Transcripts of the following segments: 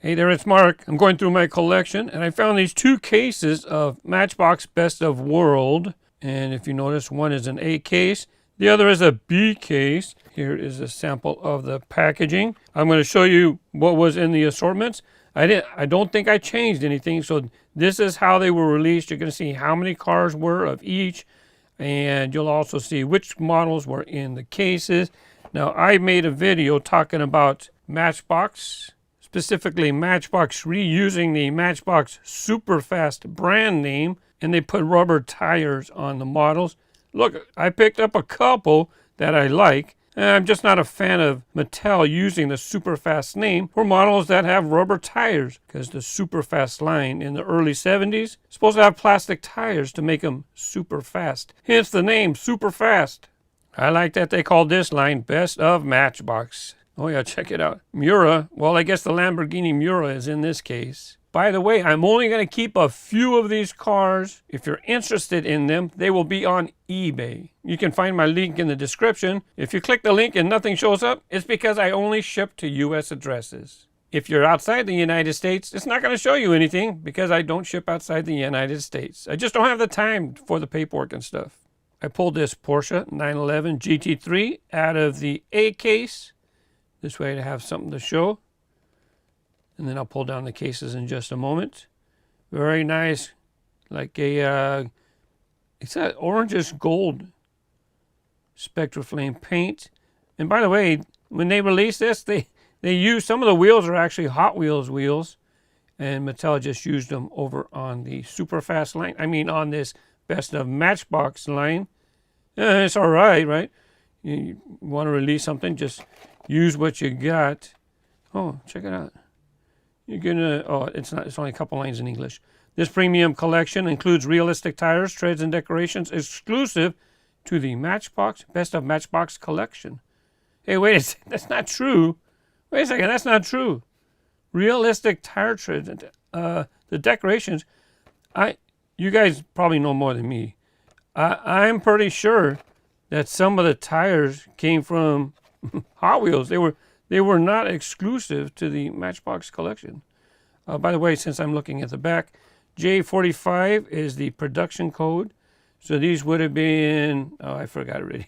Hey there, it's Mark. I'm going through my collection and I found these two cases of Matchbox Best of World. And if you notice, one is an A case, the other is a B case. Here is a sample of the packaging. I'm going to show you what was in the assortments. I don't think I changed anything, so this is how they were released. You're going to see how many cars were of each, and you'll also see which models were in the cases. Now, I made a video talking about Matchbox, specifically Matchbox reusing the Matchbox Superfast brand name, and they put rubber tires on the models. Look, I picked up a couple that I like. I'm just not a fan of Mattel using the Superfast name for models that have rubber tires, because the Superfast line in the early 70s is supposed to have plastic tires to make them super fast. Hence the name Superfast. I like that they called this line Best of Matchbox. Oh yeah, check it out. Miura, well, I guess the Lamborghini Miura is in this case. By the way, I'm only going to keep a few of these cars. If you're interested in them, they will be on eBay. You can find my link in the description. If you click the link and nothing shows up, it's because I only ship to US addresses. If you're outside the United States, it's not going to show you anything because I don't ship outside the United States. I just don't have the time for the paperwork and stuff. I pulled this Porsche 911 GT3 out of the A case. This way to have something to show. And then I'll pull down the cases in just a moment. Very nice, like a, it's that orangish gold Spectraflame paint. And by the way, when they released this, they used, some of the wheels are actually Hot Wheels wheels. And Mattel just used them over on the Superfast line. I mean, on this Best of Matchbox line. It's all right, right? You want to release something, just use what you got. Oh, check it out. You're gonna, oh, it's not, it's only a couple lines in English. This premium collection includes realistic tires, treads, and decorations exclusive to the Matchbox Best of Matchbox collection. Hey, wait a second, that's not true. Wait a second, that's not true. Realistic tire treads, the decorations, you guys probably know more than me. I'm pretty sure that some of the tires came from Hot Wheels. They were not exclusive to the Matchbox collection. By the way, since I'm looking at the back, J45 is the production code. So these would have been, oh, I forgot already,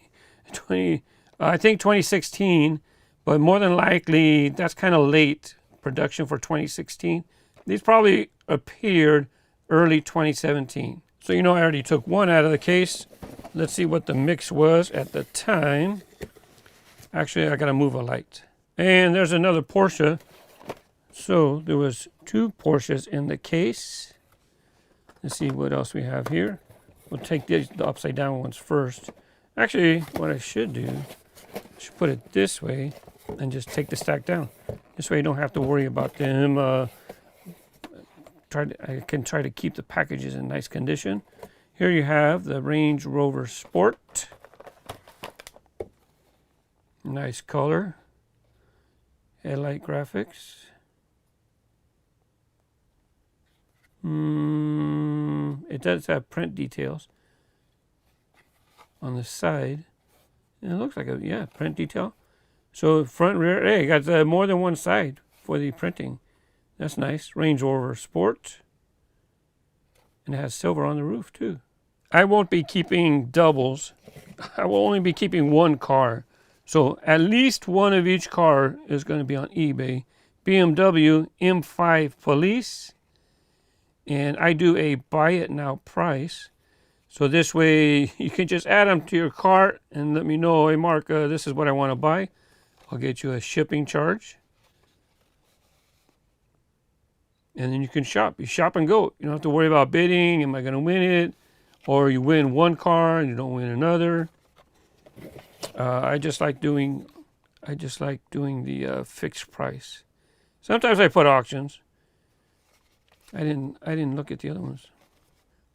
I think 2016, but more than likely that's kind of late production for 2016. These probably appeared early 2017. So you know I already took one out of the case. Let's see what the mix was at the time. Actually, I gotta move a light. And there's another Porsche. So there was two Porsches in the case. Let's see what else we have here. We'll take the upside down ones first. Actually, what I should do, I should put it this way and just take the stack down. This way you don't have to worry about them. I can try to keep the packages in nice condition. Here you have the Range Rover Sport. Nice color. Headlight graphics. It does have print details on the side. And it looks like a, yeah, print detail. So front, rear, hey, you got more than one side for the printing. That's nice. Range Rover Sport. And it has silver on the roof too. I won't be keeping doubles. I will only be keeping one car. So at least one of each car is going to be on eBay. BMW M5 Police. And I do a buy it now price. So this way you can just add them to your cart and let me know, hey Mark, this is what I want to buy. I'll get you a shipping charge. And then you can shop. You shop and go. You don't have to worry about bidding. Am I going to win it? Or you win one car and you don't win another. I just like doing the fixed price. Sometimes I put auctions. I didn't look at the other ones.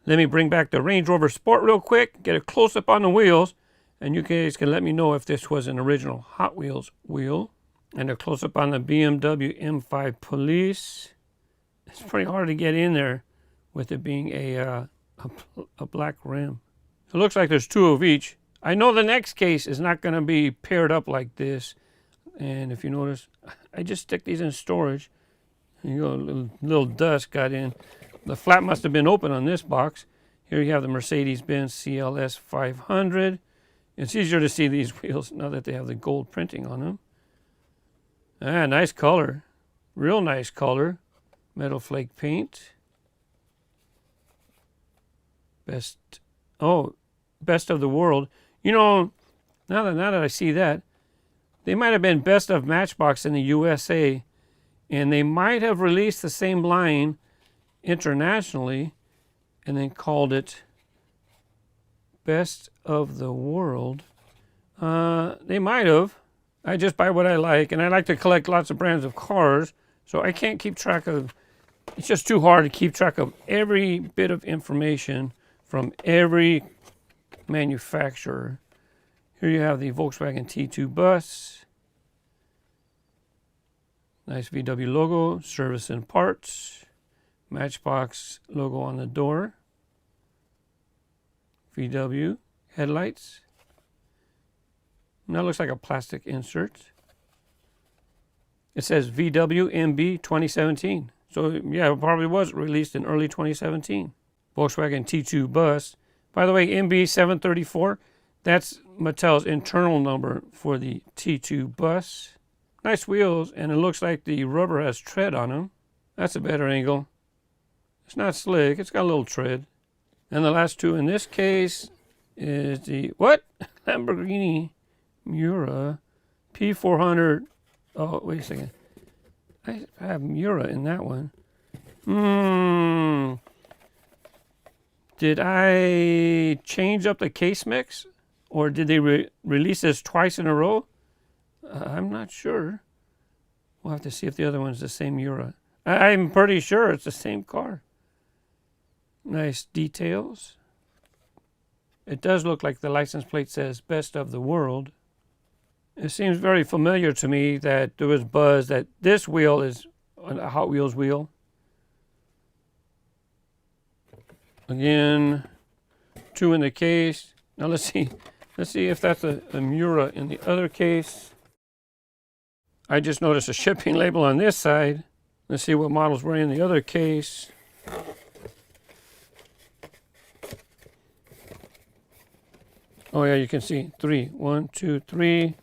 Let me bring back the Range Rover Sport real quick. Get a close up on the wheels, and you guys can let me know if this was an original Hot Wheels wheel. And a close up on the BMW M5 Police. It's pretty hard to get in there with it being a black rim. It looks like there's two of each. I know the next case is not going to be paired up like this. And if you notice, I just stick these in storage. You go, little dust got in. The flap must have been open on this box. Here you have the Mercedes-Benz CLS500. It's easier to see these wheels now that they have the gold printing on them. Ah, nice color. Real nice color. Metal flake paint. Best of the world. You know, now that I see that, they might have been best of Matchbox in the USA, and they might have released the same line internationally and then called it best of the world. They might have. I just buy what I like, and I like to collect lots of brands of cars, so I can't keep track of, it's just too hard to keep track of every bit of information from every manufacturer. Here you have the Volkswagen T2 Bus. Nice VW logo, service and parts. Matchbox logo on the door. VW headlights. And that looks like a plastic insert. It says VW MB 2017. So yeah, it probably was released in early 2017. Volkswagen T2 Bus. By the way, MB 734, that's Mattel's internal number for the T2 Bus. Nice wheels, and it looks like the rubber has tread on them. That's a better angle. It's not slick, it's got a little tread. And the last two in this case is the, what? Lamborghini Miura P400. Oh, wait a second. I have Miura in that one. Did I change up the case mix? Or did they release this twice in a row? I'm not sure. We'll have to see if the other one's the same Miura. I'm pretty sure it's the same car. Nice details. It does look like the license plate says best of the world. It seems very familiar to me that there was buzz that this wheel is a Hot Wheels wheel. Again, two in the case. Now let's see if that's a Miura in the other case. I just noticed a shipping label on this side. Let's see what models were in the other case. Oh yeah, you can see 3. 1, 2, 3.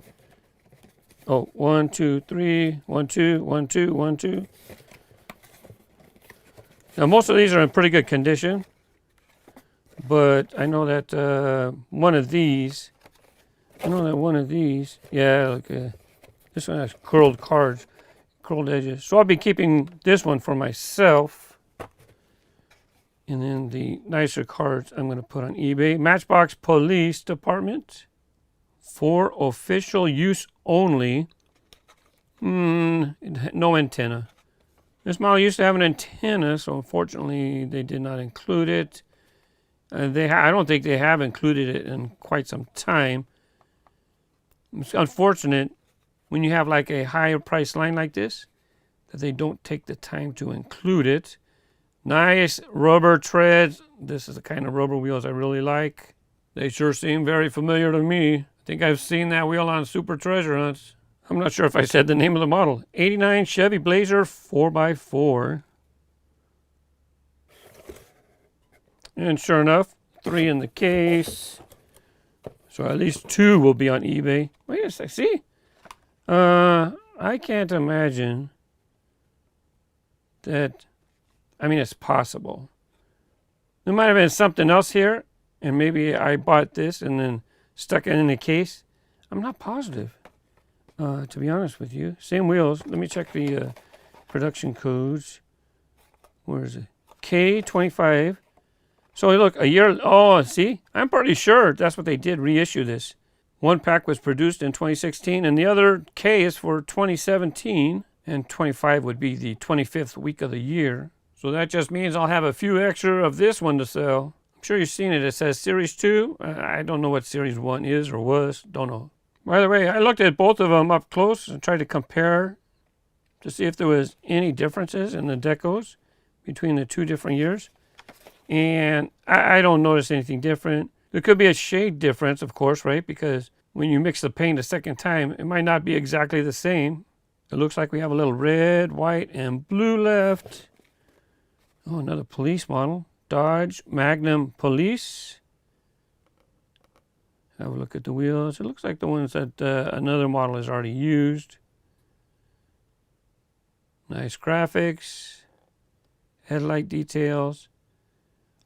Oh, 1, 2, 3. 1, 2, 1, 2, 1, 2. Now most of these are in pretty good condition, but I know that one of these, yeah, look, this one has curled cards, curled edges. So I'll be keeping this one for myself. And then the nicer cards I'm going to put on eBay. Matchbox Police Department. For official use only. No antenna. This model used to have an antenna, so unfortunately they did not include it. I don't think they have included it in quite some time. It's unfortunate when you have like a higher price line like this that they don't take the time to include it. Nice rubber treads. This is the kind of rubber wheels I really like. They sure seem very familiar to me. I think I've seen that wheel on Super Treasure Hunts. I'm not sure if I said the name of the model. 89 Chevy Blazer 4x4. And sure enough, 3 in the case. So at least 2 will be on eBay. Wait a sec, see? I can't imagine that. I mean, it's possible. There might have been something else here, and maybe I bought this and then stuck it in the case. I'm not positive, to be honest with you. Same wheels. Let me check the production codes. Where is it? K25. So look, a year. Oh, see? I'm pretty sure that's what they did, reissue this. One pack was produced in 2016, and the other K is for 2017, and 25 would be the 25th week of the year. So that just means I'll have a few extra of this one to sell. I'm sure you've seen it. It says Series 2. I don't know what Series 1 is or was. Don't know. By the way, I looked at both of them up close and tried to compare to see if there was any differences in the decos between the two different years. And I don't notice anything different. There could be a shade difference, of course, right? Because when you mix the paint a second time, it might not be exactly the same. It looks like we have a little red, white, and blue left. Oh, another police model. Dodge Magnum Police. Have a look at the wheels. It looks like the ones that another model has already used. Nice graphics. Headlight details.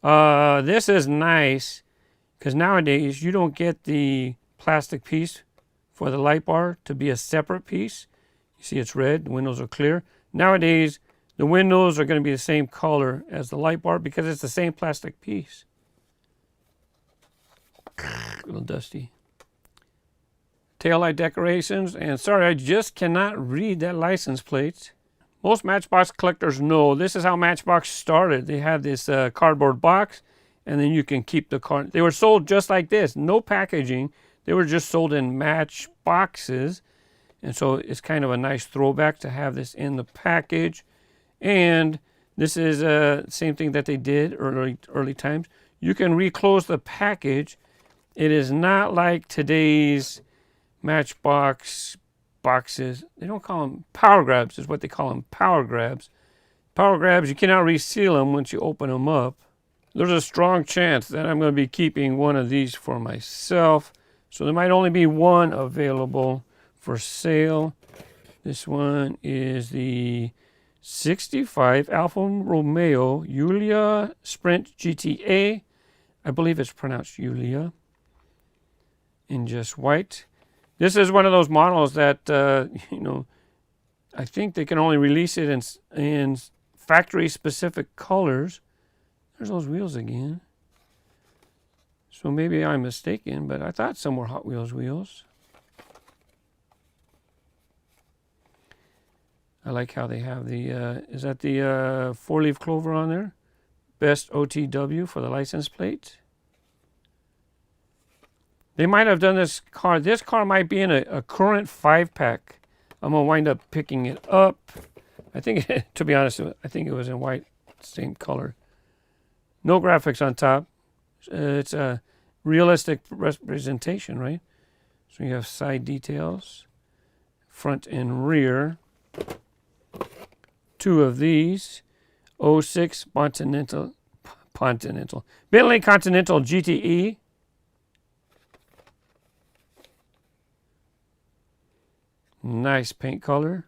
This is nice because nowadays you don't get the plastic piece for the light bar to be a separate piece. You see it's red, the windows are clear. Nowadays, the windows are going to be the same color as the light bar because it's the same plastic piece. A little dusty. Taillight decorations, and sorry, I just cannot read that license plate. Most Matchbox collectors know this is how Matchbox started. They had this cardboard box, and then you can keep the card. They were sold just like this, no packaging. They were just sold in match boxes. And so it's kind of a nice throwback to have this in the package. And this is the same thing that they did early times. You can reclose the package. It is not like today's Matchbox boxes. They don't call them power grabs, is what they call them, power grabs. Power grabs, you cannot reseal them once you open them up. There's a strong chance that I'm going to be keeping one of these for myself. So there might only be one available for sale. This one is the 65 Alfa Romeo Giulia Sprint GTA. I believe it's pronounced Giulia. In just white. This is one of those models that, you know, I think they can only release it in factory specific colors. There's those wheels again. So maybe I'm mistaken, but I thought some were Hot Wheels wheels. I like how they have the, is that the 4-leaf clover on there? Best OTW for the license plate. They might have done this car. This car might be in a current 5-pack. I'm going to wind up picking it up. I think, to be honest, I think it was in white, same color. No graphics on top. It's a realistic representation, right? So you have side details, front and rear. 2 of these. 06 Bentley Continental GTE. Nice paint color.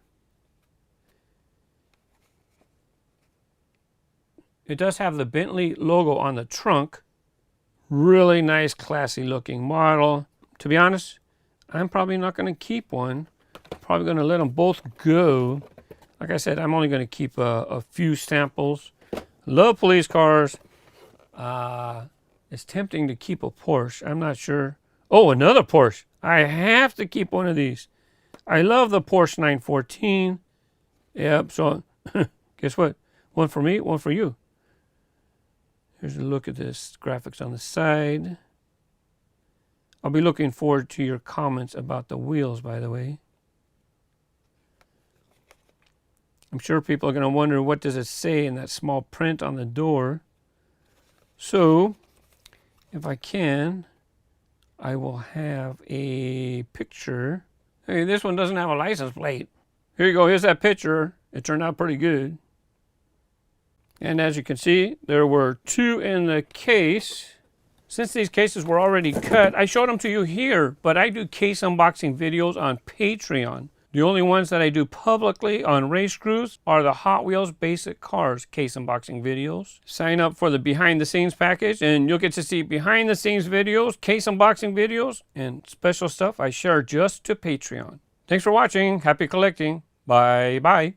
It does have the Bentley logo on the trunk. Really nice, classy looking model. To be honest, I'm probably not going to keep one. I'm probably going to let them both go. Like I said, I'm only going to keep a few samples. Love police cars. It's tempting to keep a Porsche. I'm not sure. Oh, another Porsche. I have to keep one of these. I love the Porsche 914. Yep, so guess what? One for me, one for you. Here's a look at this graphics on the side. I'll be looking forward to your comments about the wheels, by the way. I'm sure people are going to wonder, what does it say in that small print on the door? So, if I can, I will have a picture. Hey, this one doesn't have a license plate. Here you go, here's that picture. It turned out pretty good. And as you can see, there were 2 in the case. Since these cases were already cut, I showed them to you here, but I do case unboxing videos on Patreon. The only ones that I do publicly on Race Grooves are the Hot Wheels Basic Cars case unboxing videos. Sign up for the behind the scenes package and you'll get to see behind the scenes videos, case unboxing videos, and special stuff I share just to Patreon. Thanks for watching. Happy collecting. Bye bye.